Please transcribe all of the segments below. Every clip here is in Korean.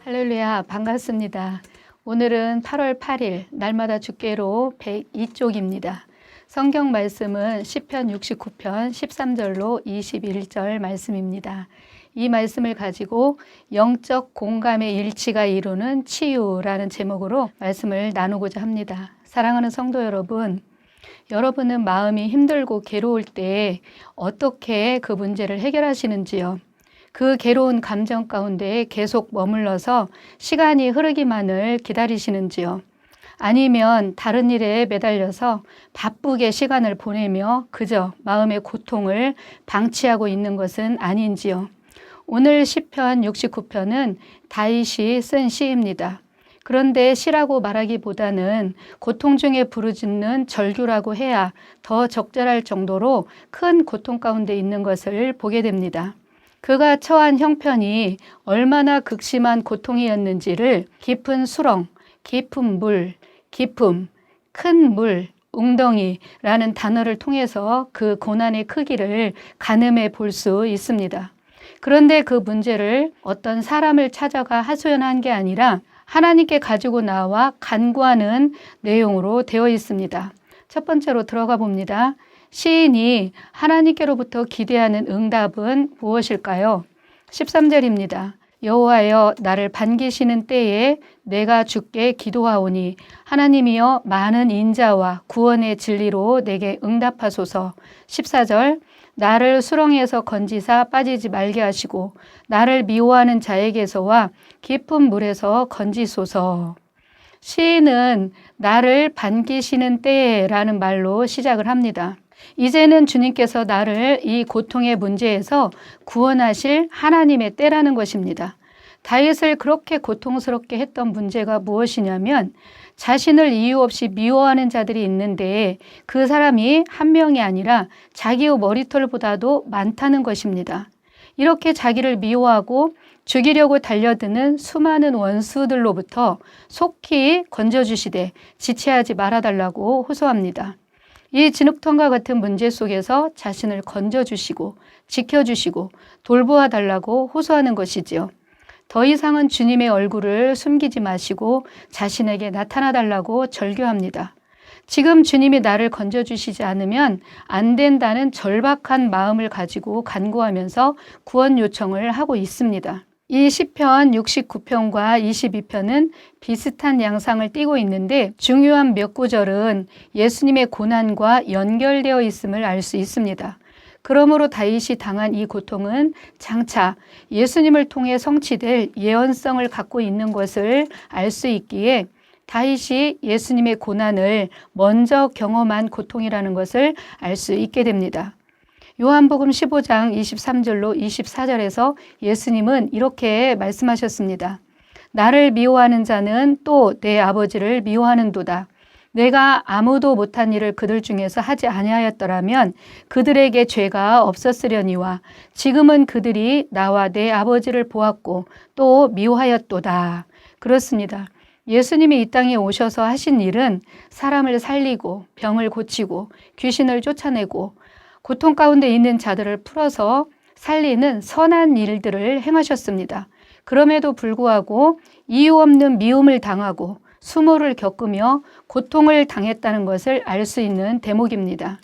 할렐루야, 반갑습니다. 오늘은 8월 8일 날마다 주께로 102쪽입니다. 성경 말씀은 시편 69편 13절로 21절 말씀입니다. 이 말씀을 가지고 영적 공감의 일치가 이루는 치유라는 제목으로 말씀을 나누고자 합니다. 사랑하는 성도 여러분, 여러분은 마음이 힘들고 괴로울 때 어떻게 그 문제를 해결하시는지요? 그 괴로운 감정 가운데 계속 머물러서 시간이 흐르기만을 기다리시는지요? 아니면 다른 일에 매달려서 바쁘게 시간을 보내며 그저 마음의 고통을 방치하고 있는 것은 아닌지요? 오늘 시편 69편은 다윗이 쓴 시입니다. 그런데 시라고 말하기보다는 고통 중에 부르짖는 절규라고 해야 더 적절할 정도로 큰 고통 가운데 있는 것을 보게 됩니다. 그가 처한 형편이 얼마나 극심한 고통이었는지를 깊은 수렁, 깊은 물, 깊음, 큰 물, 웅덩이라는 단어를 통해서 그 고난의 크기를 가늠해 볼 수 있습니다. 그런데 그 문제를 어떤 사람을 찾아가 하소연한 게 아니라 하나님께 가지고 나와 간구하는 내용으로 되어 있습니다. 첫 번째로 들어가 봅니다. 시인이 하나님께로부터 기대하는 응답은 무엇일까요? 13절입니다. 여호와여 나를 반기시는 때에 내가 주께 기도하오니 하나님이여 많은 인자와 구원의 진리로 내게 응답하소서. 14절 나를 수렁에서 건지사 빠지지 말게 하시고 나를 미워하는 자에게서와 깊은 물에서 건지소서. 시인은 나를 반기시는 때라는 말로 시작을 합니다. 이제는 주님께서 나를 이 고통의 문제에서 구원하실 하나님의 때라는 것입니다. 다윗을 그렇게 고통스럽게 했던 문제가 무엇이냐면 자신을 이유 없이 미워하는 자들이 있는데 그 사람이 한 명이 아니라 자기의 머리털보다도 많다는 것입니다. 이렇게 자기를 미워하고 죽이려고 달려드는 수많은 원수들로부터 속히 건져주시되 지체하지 말아달라고 호소합니다. 이 진흙탕과 같은 문제 속에서 자신을 건져주시고 지켜주시고 돌보아달라고 호소하는 것이지요. 더 이상은 주님의 얼굴을 숨기지 마시고 자신에게 나타나달라고 절규합니다. 지금 주님이 나를 건져주시지 않으면 안 된다는 절박한 마음을 가지고 간구하면서 구원 요청을 하고 있습니다. 이 시편 69편과 22편은 비슷한 양상을 띠고 있는데 중요한 몇 구절은 예수님의 고난과 연결되어 있음을 알 수 있습니다. 그러므로 다윗이 당한 이 고통은 장차 예수님을 통해 성취될 예언성을 갖고 있는 것을 알 수 있기에 다윗이 예수님의 고난을 먼저 경험한 고통이라는 것을 알 수 있게 됩니다. 요한복음 15장 23절로 24절에서 예수님은 이렇게 말씀하셨습니다. 나를 미워하는 자는 또 내 아버지를 미워하는도다. 내가 아무도 못한 일을 그들 중에서 하지 아니하였더라면 그들에게 죄가 없었으려니와 지금은 그들이 나와 내 아버지를 보았고 또 미워하였도다. 그렇습니다. 예수님이 이 땅에 오셔서 하신 일은 사람을 살리고 병을 고치고 귀신을 쫓아내고 고통 가운데 있는 자들을 풀어서 살리는 선한 일들을 행하셨습니다. 그럼에도 불구하고 이유 없는 미움을 당하고 수모를 겪으며 고통을 당했다는 것을 알 수 있는 대목입니다.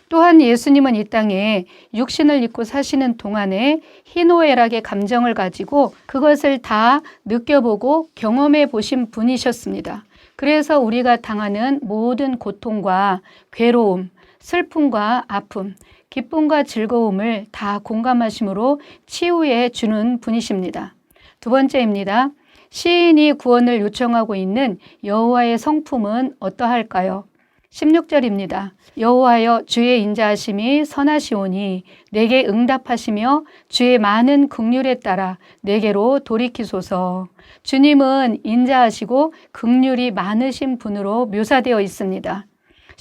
또한 예수님은 이 땅에 육신을 입고 사시는 동안에 희노애락의 감정을 가지고 그것을 다 느껴보고 경험해 보신 분이셨습니다. 그래서 우리가 당하는 모든 고통과 괴로움, 슬픔과 아픔, 기쁨과 즐거움을 다 공감하심으로 치유해 주는 분이십니다. 두 번째입니다. 시인이 구원을 요청하고 있는 여호와의 성품은 어떠할까요? 16절입니다. 여호와여 주의 인자하심이 선하시오니 내게 응답하시며 주의 많은 긍휼에 따라 내게로 돌이키소서. 주님은 인자하시고 긍휼이 많으신 분으로 묘사되어 있습니다.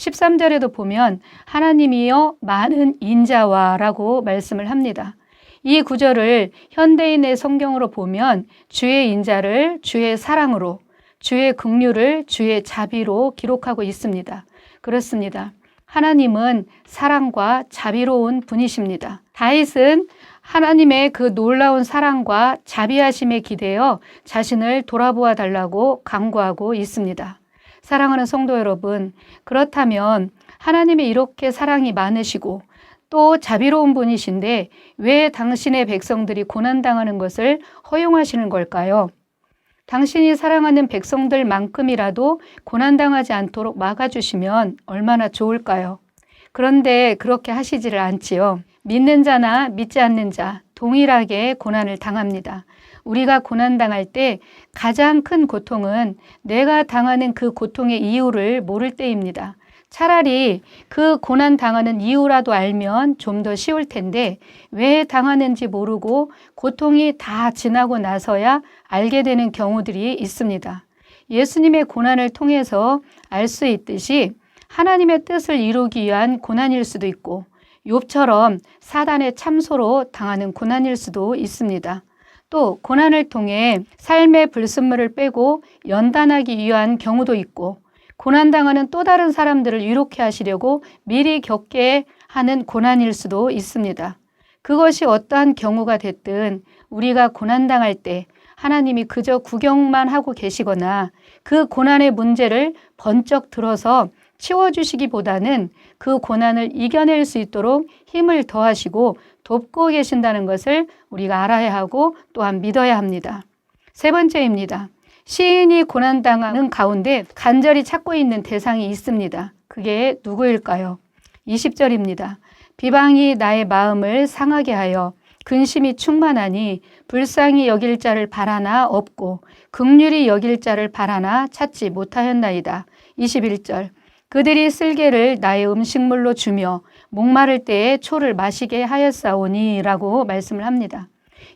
13절에도 보면 하나님이여 많은 인자와 라고 말씀을 합니다. 이 구절을 현대인의 성경으로 보면 주의 인자를 주의 사랑으로, 주의 긍휼을 주의 자비로 기록하고 있습니다. 그렇습니다. 하나님은 사랑과 자비로운 분이십니다. 다윗은 하나님의 그 놀라운 사랑과 자비하심에 기대어 자신을 돌아보아 달라고 간구하고 있습니다. 사랑하는 성도 여러분, 그렇다면 하나님이 이렇게 사랑이 많으시고 또 자비로운 분이신데 왜 당신의 백성들이 고난당하는 것을 허용하시는 걸까요? 당신이 사랑하는 백성들만큼이라도 고난당하지 않도록 막아주시면 얼마나 좋을까요? 그런데 그렇게 하시지를 않지요. 믿는 자나 믿지 않는 자 동일하게 고난을 당합니다. 우리가 고난당할 때 가장 큰 고통은 내가 당하는 그 고통의 이유를 모를 때입니다. 차라리 그 고난 당하는 이유라도 알면 좀 더 쉬울 텐데 왜 당하는지 모르고 고통이 다 지나고 나서야 알게 되는 경우들이 있습니다. 예수님의 고난을 통해서 알 수 있듯이 하나님의 뜻을 이루기 위한 고난일 수도 있고 욥처럼 사단의 참소로 당하는 고난일 수도 있습니다. 또 고난을 통해 삶의 불순물을 빼고 연단하기 위한 경우도 있고 고난당하는 또 다른 사람들을 유롭게 하시려고 미리 겪게 하는 고난일 수도 있습니다. 그것이 어떠한 경우가 됐든 우리가 고난당할 때 하나님이 그저 구경만 하고 계시거나 그 고난의 문제를 번쩍 들어서 치워주시기보다는 그 고난을 이겨낼 수 있도록 힘을 더하시고 돕고 계신다는 것을 우리가 알아야 하고 또한 믿어야 합니다. 세 번째입니다. 시인이 고난당하는 가운데 간절히 찾고 있는 대상이 있습니다. 그게 누구일까요? 20절입니다. 비방이 나의 마음을 상하게 하여 근심이 충만하니 불쌍히 여길 자를 바라나 없고 긍휼히 여길 자를 바라나 찾지 못하였나이다. 21절. 그들이 쓸개를 나의 음식물로 주며 목마를 때에 초를 마시게 하였사오니 라고 말씀을 합니다.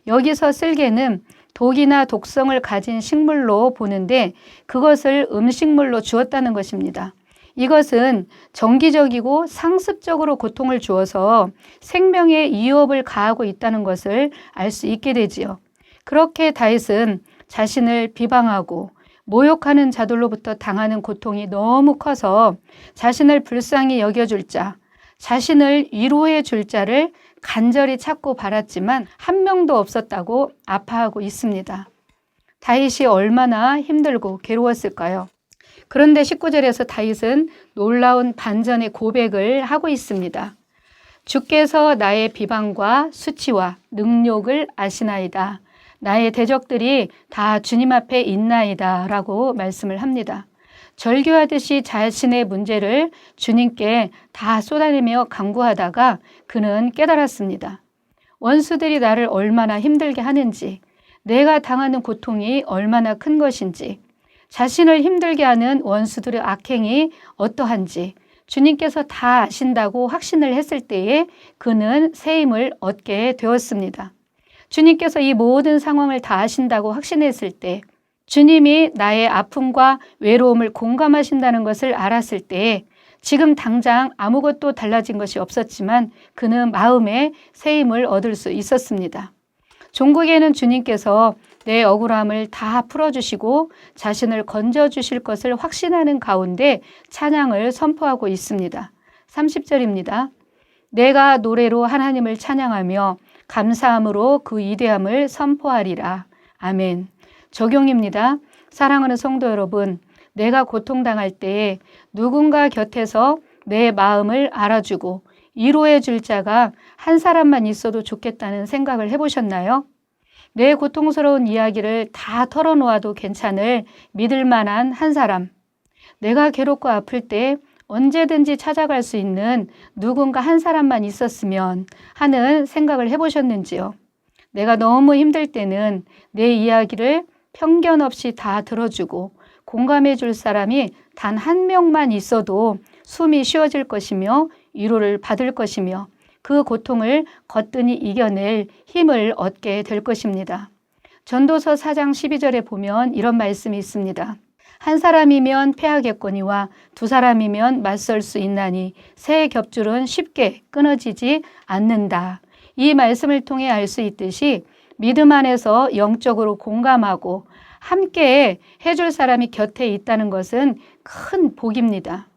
여기서 쓸개는 독이나 독성을 가진 식물로 보는데 그것을 음식물로 주었다는 것입니다. 이것은 정기적이고 상습적으로 고통을 주어서 생명에 위협을 가하고 있다는 것을 알 수 있게 되지요. 그렇게 다윗은 자신을 비방하고 모욕하는 자들로부터 당하는 고통이 너무 커서 자신을 불쌍히 여겨줄 자, 자신을 위로해 줄 자를 간절히 찾고 바랐지만 한 명도 없었다고 아파하고 있습니다. 다윗이 얼마나 힘들고 괴로웠을까요? 그런데 19절에서 다윗은 놀라운 반전의 고백을 하고 있습니다. 주께서 나의 비방과 수치와 능욕을 아시나이다. 나의 대적들이 다 주님 앞에 있나이다 라고 말씀을 합니다. 절규하듯이 자신의 문제를 주님께 다 쏟아내며 간구하다가 그는 깨달았습니다. 원수들이 나를 얼마나 힘들게 하는지, 내가 당하는 고통이 얼마나 큰 것인지, 자신을 힘들게 하는 원수들의 악행이 어떠한지 주님께서 다 아신다고 확신을 했을 때에 그는 새 힘을 얻게 되었습니다. 주님께서 이 모든 상황을 다 아신다고 확신했을 때, 주님이 나의 아픔과 외로움을 공감하신다는 것을 알았을 때 지금 당장 아무것도 달라진 것이 없었지만 그는 마음에 새 힘을 얻을 수 있었습니다. 종국에는 주님께서 내 억울함을 다 풀어주시고 자신을 건져주실 것을 확신하는 가운데 찬양을 선포하고 있습니다. 30절입니다. 내가 노래로 하나님을 찬양하며 감사함으로 그 위대함을 선포하리라. 아멘. 적용입니다. 사랑하는 성도 여러분, 내가 고통당할 때에 누군가 곁에서 내 마음을 알아주고 위로해 줄 자가 한 사람만 있어도 좋겠다는 생각을 해보셨나요? 내 고통스러운 이야기를 다 털어놓아도 괜찮을 믿을 만한 한 사람, 내가 괴롭고 아플 때 언제든지 찾아갈 수 있는 누군가 한 사람만 있었으면 하는 생각을 해보셨는지요? 내가 너무 힘들 때는 내 이야기를 편견 없이 다 들어주고 공감해 줄 사람이 단 한 명만 있어도 숨이 쉬어질 것이며 위로를 받을 것이며 그 고통을 거뜬히 이겨낼 힘을 얻게 될 것입니다. 전도서 4장 12절에 보면 이런 말씀이 있습니다. 한 사람이면 패하겠거니와 두 사람이면 맞설 수 있나니 새 겹줄은 쉽게 끊어지지 않는다. 이 말씀을 통해 알 수 있듯이 믿음 안에서 영적으로 공감하고 함께 해줄 사람이 곁에 있다는 것은 큰 복입니다.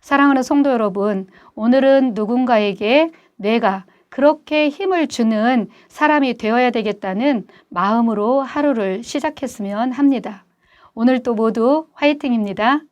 사랑하는 성도 여러분, 오늘은 누군가에게 내가 그렇게 힘을 주는 사람이 되어야 되겠다는 마음으로 하루를 시작했으면 합니다. 오늘도 모두 화이팅입니다.